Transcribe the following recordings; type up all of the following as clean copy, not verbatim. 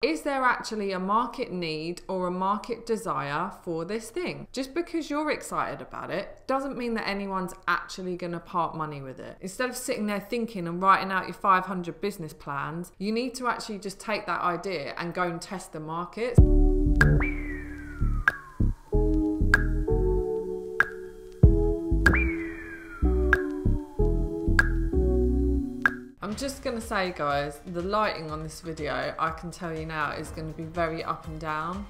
Is there actually a market need or a market desire for this thing? Just because you're excited about it doesn't mean that anyone's actually going to part money with it. Instead of sitting there thinking and writing out your 500 business plans, you need to actually just take that idea and go and test the market. I'm just going to say, guys, the lighting on this video, I can tell you now, is going to be very up and down.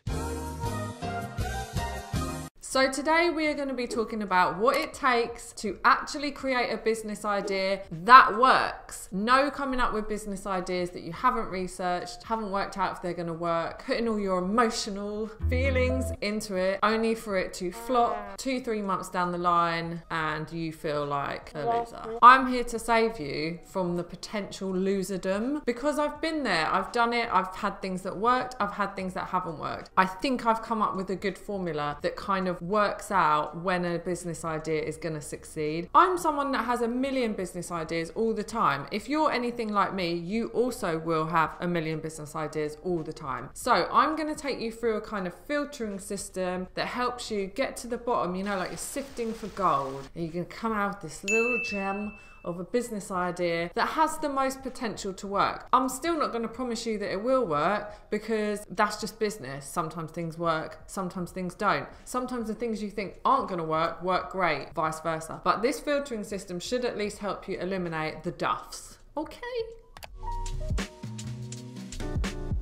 So today we are going to be talking about what it takes to actually create a business idea that works. No coming up with business ideas that you haven't researched, haven't worked out if they're going to work, putting all your emotional feelings into it, only for it to flop 2-3 months down the line and you feel like a loser. I'm here to save you from the potential loserdom because I've been there, I've done it, I've had things that worked, I've had things that haven't worked. I think I've come up with a good formula that kind of works out when a business idea is going to succeed. I'm someone that has a million business ideas all the time. If you're anything like me, you also will have a million business ideas all the time. So I'm going to take you through a kind of filtering system that helps you get to the bottom, you know, like you're sifting for gold, and you can come out with this little gem of a business idea that has the most potential to work. I'm still not going to promise you that it will work because that's just business. Sometimes things work, sometimes things don't. Sometimes the things you think aren't going to work great, vice versa. But this filtering system should at least help you eliminate the duffs. Okay?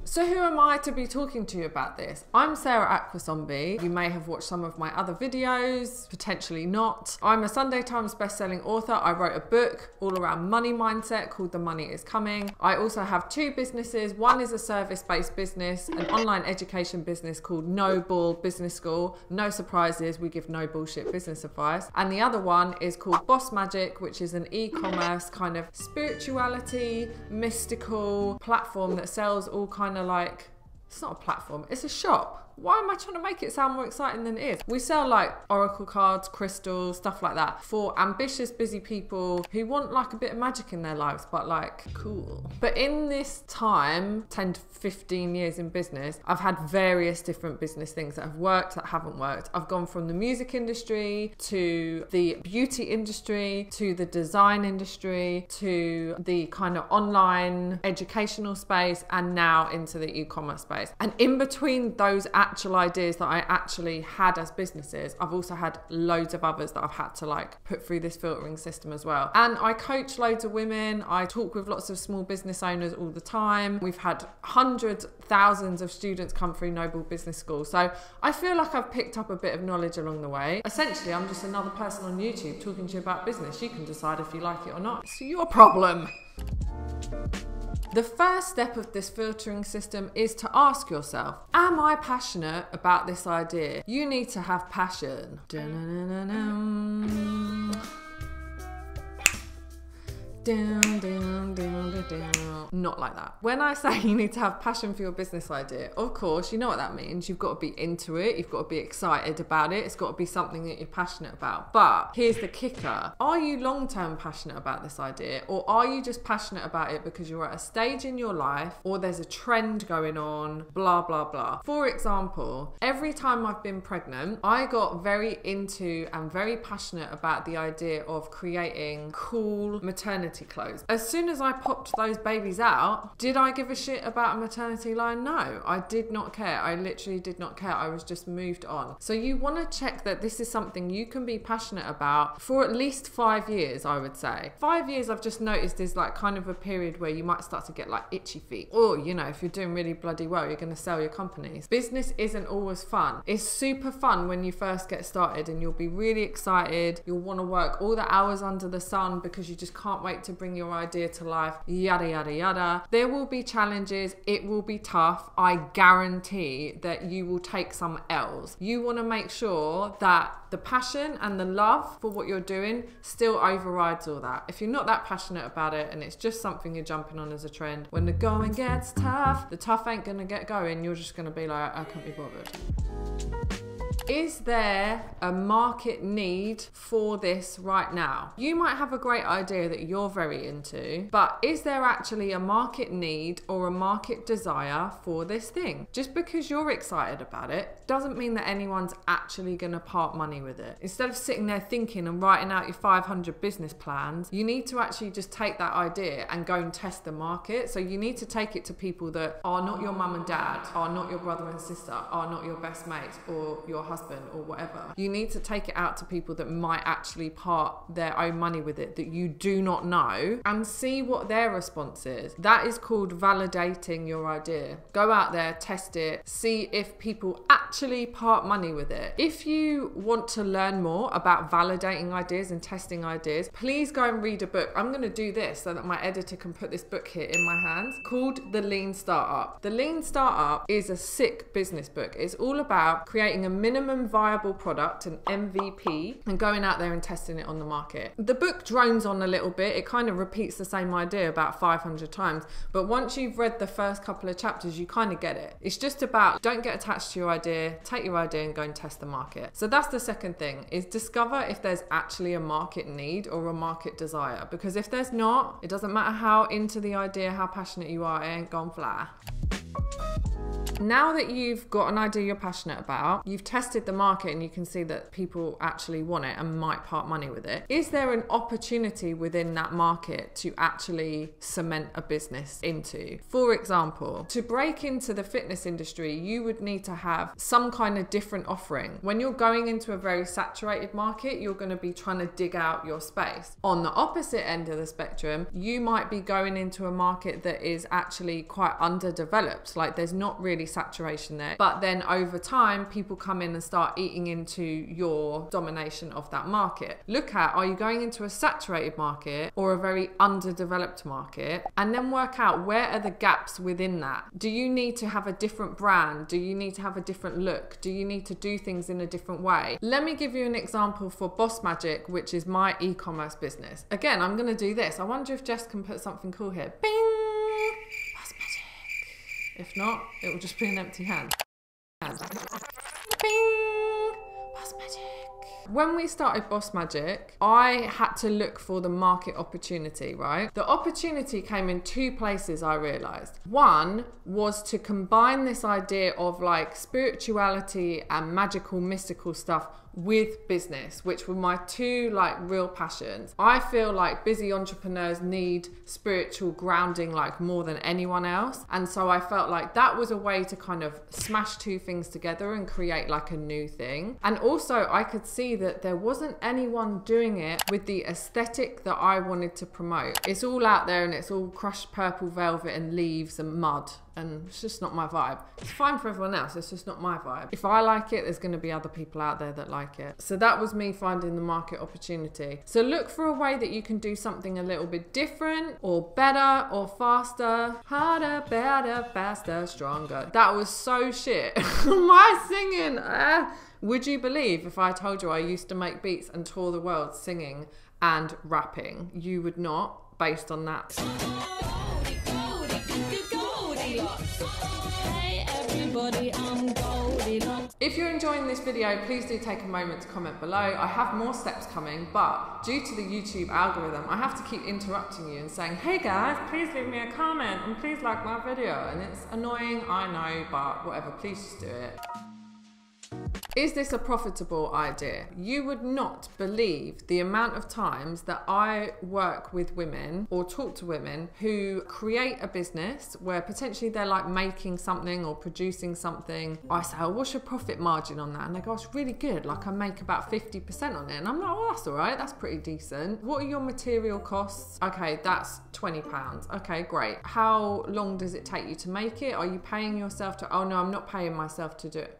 So who am I to be talking to you about this? I'm sarahakwisombe. You may have watched some of my other videos, potentially not. I'm a Sunday Times bestselling author. I wrote a book all around money mindset called The Money Is Coming. I also have 2 businesses. One is a service-based business, an online education business called No Bull Business School. No surprises, we give no bullshit business advice. And the other one is called Boss Magic, which is an e-commerce kind of spirituality, mystical platform that sells all kind of like, it's not a platform, it's a shop. Why am I trying to make it sound more exciting than it is? We sell like oracle cards, crystals, stuff like that for ambitious, busy people who want like a bit of magic in their lives, but like cool. But in this time, 10 to 15 years in business, I've had various different business things that have worked, that haven't worked. I've gone from the music industry to the beauty industry, to the design industry, to the kind of online educational space, and now into the e-commerce space. And in between those actual ideas that I actually had as businesses, I've also had loads of others that I've had to like put through this filtering system as well. And I coach loads of women. I talk with lots of small business owners all the time. We've had hundreds, thousands of students come through Noble Business School. So I feel like I've picked up a bit of knowledge along the way. Essentially, I'm just another person on YouTube talking to you about business. You can decide if you like it or not. It's your problem. The first step of this filtering system is to ask yourself, am I passionate about this idea? You need to have passion. Not like that. When I say you need to have passion for your business idea, of course, you know what that means. You've got to be into it. You've got to be excited about it. It's got to be something that you're passionate about. But here's the kicker. Are you long-term passionate about this idea, or are you just passionate about it because you're at a stage in your life or there's a trend going on, blah, blah, blah. For example, every time I've been pregnant, I got very into and very passionate about the idea of creating cool maternity clothes. As soon as I popped those babies out, did I give a shit about a maternity line? No, I did not care. I literally did not care. I was just moved on. So you want to check that this is something you can be passionate about for at least 5 years, I would say. 5 years I've just noticed is like kind of a period where you might start to get like itchy feet. Or, you know, if you're doing really bloody well, you're going to sell your companies. Business isn't always fun. It's super fun when you first get started and you'll be really excited. You'll want to work all the hours under the sun because you just can't wait to bring your idea to life, yada, yada, yada. There will be challenges. It will be tough. I guarantee that you will take some L's. You want to make sure that the passion and the love for what you're doing still overrides all that. If you're not that passionate about it and it's just something you're jumping on as a trend, when the going gets tough, the tough ain't gonna get going. You're just gonna be like, I can't be bothered. Is there a market need for this right now? You might have a great idea that you're very into, but is there actually a market need or a market desire for this thing? Just because you're excited about it doesn't mean that anyone's actually going to part money with it. Instead of sitting there thinking and writing out your 500 business plans, you need to actually just take that idea and go and test the market. So you need to take it to people that are not your mum and dad, are not your brother and sister, are not your best mates or your husband or whatever. You need to take it out to people that might actually part their own money with it, that you do not know, and see what their response is. That is called validating your idea. Go out there, test it, see if people actually part money with it. If you want to learn more about validating ideas and testing ideas, please go and read a book. I'm going to do this so that my editor can put this book here in my hands, called The Lean Startup. The Lean Startup is a sick business book. It's all about creating a minimum viable product, an MVP, and going out there and testing it on the market. The book drones on a little bit. It kind of repeats the same idea about 500 times, but once you've read the first couple of chapters, you kind of get it. It's just about, don't get attached to your idea, take your idea and go and test the market. So that's the second thing, is discover if there's actually a market need or a market desire, because if there's not, it doesn't matter how into the idea, how passionate you are, it ain't gonna fly. Now that you've got an idea you're passionate about, you've tested the market and you can see that people actually want it and might part money with it, is there an opportunity within that market to actually cement a business into? For example, to break into the fitness industry, you would need to have some kind of different offering. When you're going into a very saturated market, you're going to be trying to dig out your space. On the opposite end of the spectrum, you might be going into a market that is actually quite underdeveloped, like there's not really saturation there, but then over time people come in and start eating into your domination of that market. Look at, are you going into a saturated market or a very underdeveloped market, and then work out where are the gaps within that. Do you need to have a different brand? Do you need to have a different look? Do you need to do things in a different way? Let me give you an example for Boss Magic, which is my e-commerce business. Again, I'm going to do this. I wonder if Jess can put something cool here. Bing! If not, it will just be an empty hand. Bing! Boss Magic. When we started Boss Magic, I had to look for the market opportunity, right? The opportunity came in two places, I realized. One was to combine this idea of like spirituality and magical, mystical stuff with business, which were my two like real passions. I feel like busy entrepreneurs need spiritual grounding like more than anyone else, and so I felt like that was a way to kind of smash two things together and create like a new thing. And also I could see that there wasn't anyone doing it with the aesthetic that I wanted to promote. It's all out there and it's all crushed purple velvet and leaves and mud, and it's just not my vibe. It's fine for everyone else, it's just not my vibe. If I like it, there's going to be other people out there that like it. So that was me finding the market opportunity. So look for a way that you can do something a little bit different or better or faster. Harder, better, faster, stronger. That was so shit. Am I singing? Would you believe if I told you I used to make beats and tour the world singing and rapping? You would not, based on that. If you're enjoying this video, please do take a moment to comment below. I have more steps coming, but due to the YouTube algorithm, I have to keep interrupting you and saying, hey guys, please leave me a comment and please like my video. And it's annoying, I know, but whatever, please just do it. Is this a profitable idea? You would not believe the amount of times that I work with women or talk to women who create a business where potentially they're like making something or producing something. I say, oh, what's your profit margin on that? And they go, it's really good. Like I make about 50% on it. And I'm like, oh, that's all right. That's pretty decent. What are your material costs? Okay, that's £20. Okay, great. How long does it take you to make it? Are you paying yourself to, oh no, I'm not paying myself to do it.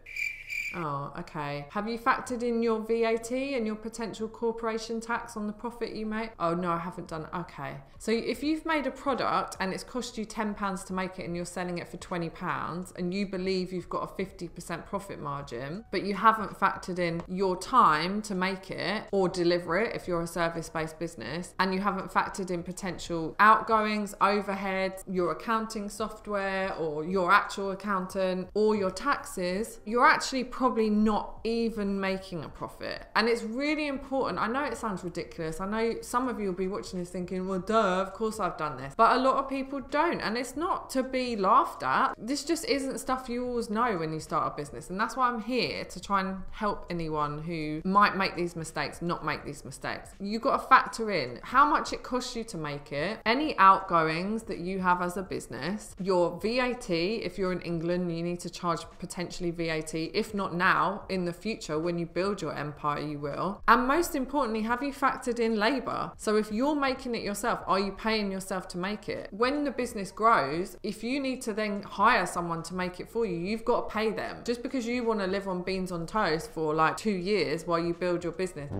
Oh, okay. Have you factored in your VAT and your potential corporation tax on the profit you make? Oh, no, I haven't done it. Okay. So if you've made a product and it's cost you £10 to make it and you're selling it for £20 and you believe you've got a 50% profit margin, but you haven't factored in your time to make it or deliver it if you're a service-based business, and you haven't factored in potential outgoings, overheads, your accounting software or your actual accountant or your taxes, you're actually probably not even making a profit. And it's really important. I know it sounds ridiculous. I know some of you will be watching this thinking, well, duh, of course I've done this. But a lot of people don't. And it's not to be laughed at. This just isn't stuff you always know when you start a business. And that's why I'm here, to try and help anyone who might make these mistakes not make these mistakes. You've got to factor in how much it costs you to make it, any outgoings that you have as a business, your VAT. If you're in England, you need to charge potentially VAT. If not now, in the future, when you build your empire, you will. And most importantly, have you factored in labor? So if you're making it yourself, are you paying yourself to make it? When the business grows, if you need to then hire someone to make it for you, you've got to pay them. Just because you want to live on beans on toast for like 2 years while you build your business,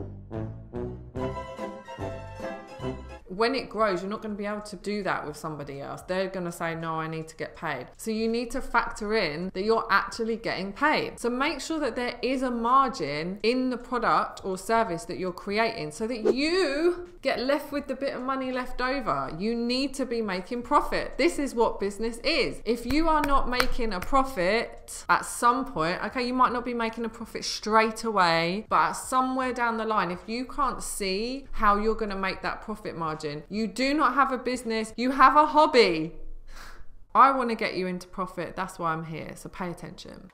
when it grows, you're not going to be able to do that with somebody else. They're going to say, no, I need to get paid. So you need to factor in that you're actually getting paid. So make sure that there is a margin in the product or service that you're creating so that you get left with the bit of money left over. You need to be making profit. This is what business is. If you are not making a profit at some point, okay, you might not be making a profit straight away, but somewhere down the line, if you can't see how you're going to make that profit margin, you do not have a business, you have a hobby. I want to get you into profit. That's why I'm here. So pay attention.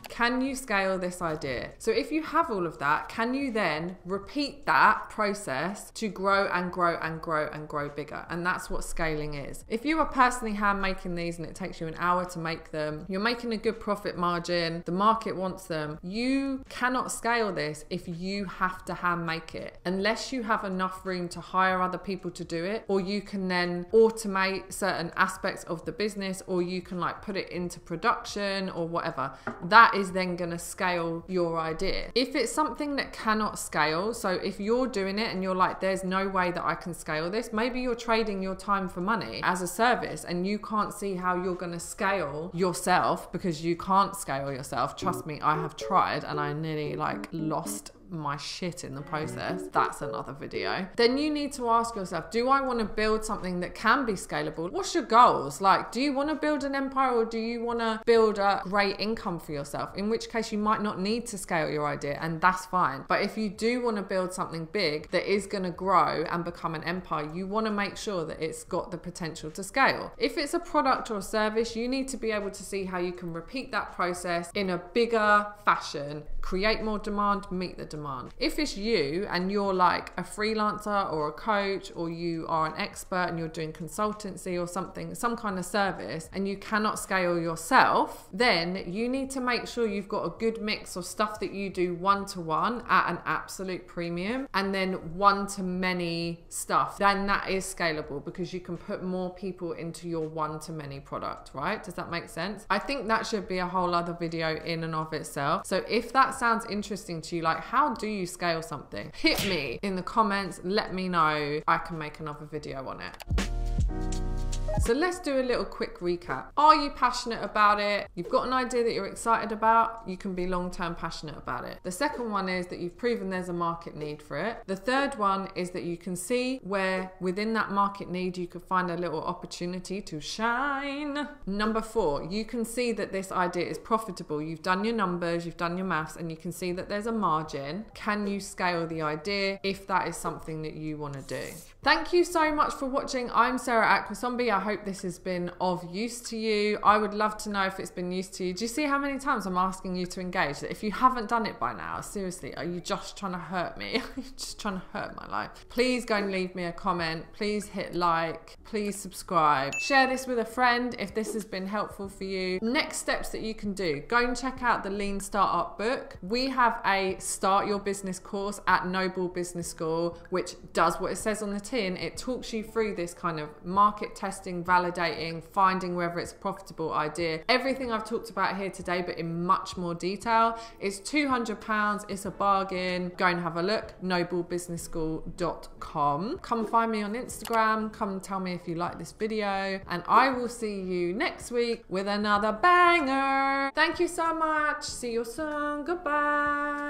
Can you scale this idea? So if you have all of that, can you then repeat that process to grow and grow and grow and grow bigger? And that's what scaling is. If you are personally hand making these and it takes you an hour to make them, you're making a good profit margin, the market wants them, you cannot scale this if you have to hand make it, unless you have enough room to hire other people to do it, or you can then automate certain aspects of the business, or you can like put it into production or whatever. That is then going to scale your idea. If it's something that cannot scale, so if you're doing it and you're like, there's no way that I can scale this, maybe you're trading your time for money as a service and you can't see how you're going to scale yourself, because you can't scale yourself. Trust me, I have tried and I nearly like lost my shit in the process. That's another video. Then you need to ask yourself, do I want to build something that can be scalable? What's your goals? Like, do you want to build an empire, or do you want to build a great income for yourself? In which case you might not need to scale your idea, and that's fine. But if you do want to build something big that is going to grow and become an empire, you want to make sure that it's got the potential to scale. If it's a product or a service, you need to be able to see how you can repeat that process in a bigger fashion, create more demand, meet the demand. If it's you and you're like a freelancer or a coach, or you are an expert and you're doing consultancy or something, some kind of service, and you cannot scale yourself, then you need to make sure you've got a good mix of stuff that you do one-to-one at an absolute premium, and then one-to-many stuff. Then that is scalable because you can put more people into your one-to-many product, right? Does that make sense? I think that should be a whole other video in and of itself. So if that sounds interesting to you, like how do you scale something? Hit me in the comments, let me know. I can make another video on it. So let's do a little quick recap. Are you passionate about it? You've got an idea that you're excited about, you can be long-term passionate about it. The second one is that you've proven there's a market need for it. The third one is that you can see where within that market need you could find a little opportunity to shine. Number 4, you can see that this idea is profitable. You've done your numbers, you've done your maths, and you can see that there's a margin. Can you scale the idea if that is something that you want to do? Thank you so much for watching. I'm sarahakwisombe. I hope this has been of use to you. I would love to know if it's been used to you. Do you see how many times I'm asking you to engage? If you haven't done it by now, seriously, are you just trying to hurt me? Are you just trying to hurt my life? Please go and leave me a comment. Please hit like. Please subscribe. Share this with a friend if this has been helpful for you. Next steps that you can do. Go and check out the Lean Startup book. We have a Start Your Business course at Noble Business School, which does what it says on the tin. It talks you through this kind of market testing, validating, finding whether it's a profitable idea. Everything I've talked about here today, but in much more detail. It's £200. It's a bargain. Go and have a look. noblebusinessschool.com. Come find me on Instagram. Come tell me if you like this video, and I will see you next week with another banger. Thank you so much. See you soon. Goodbye.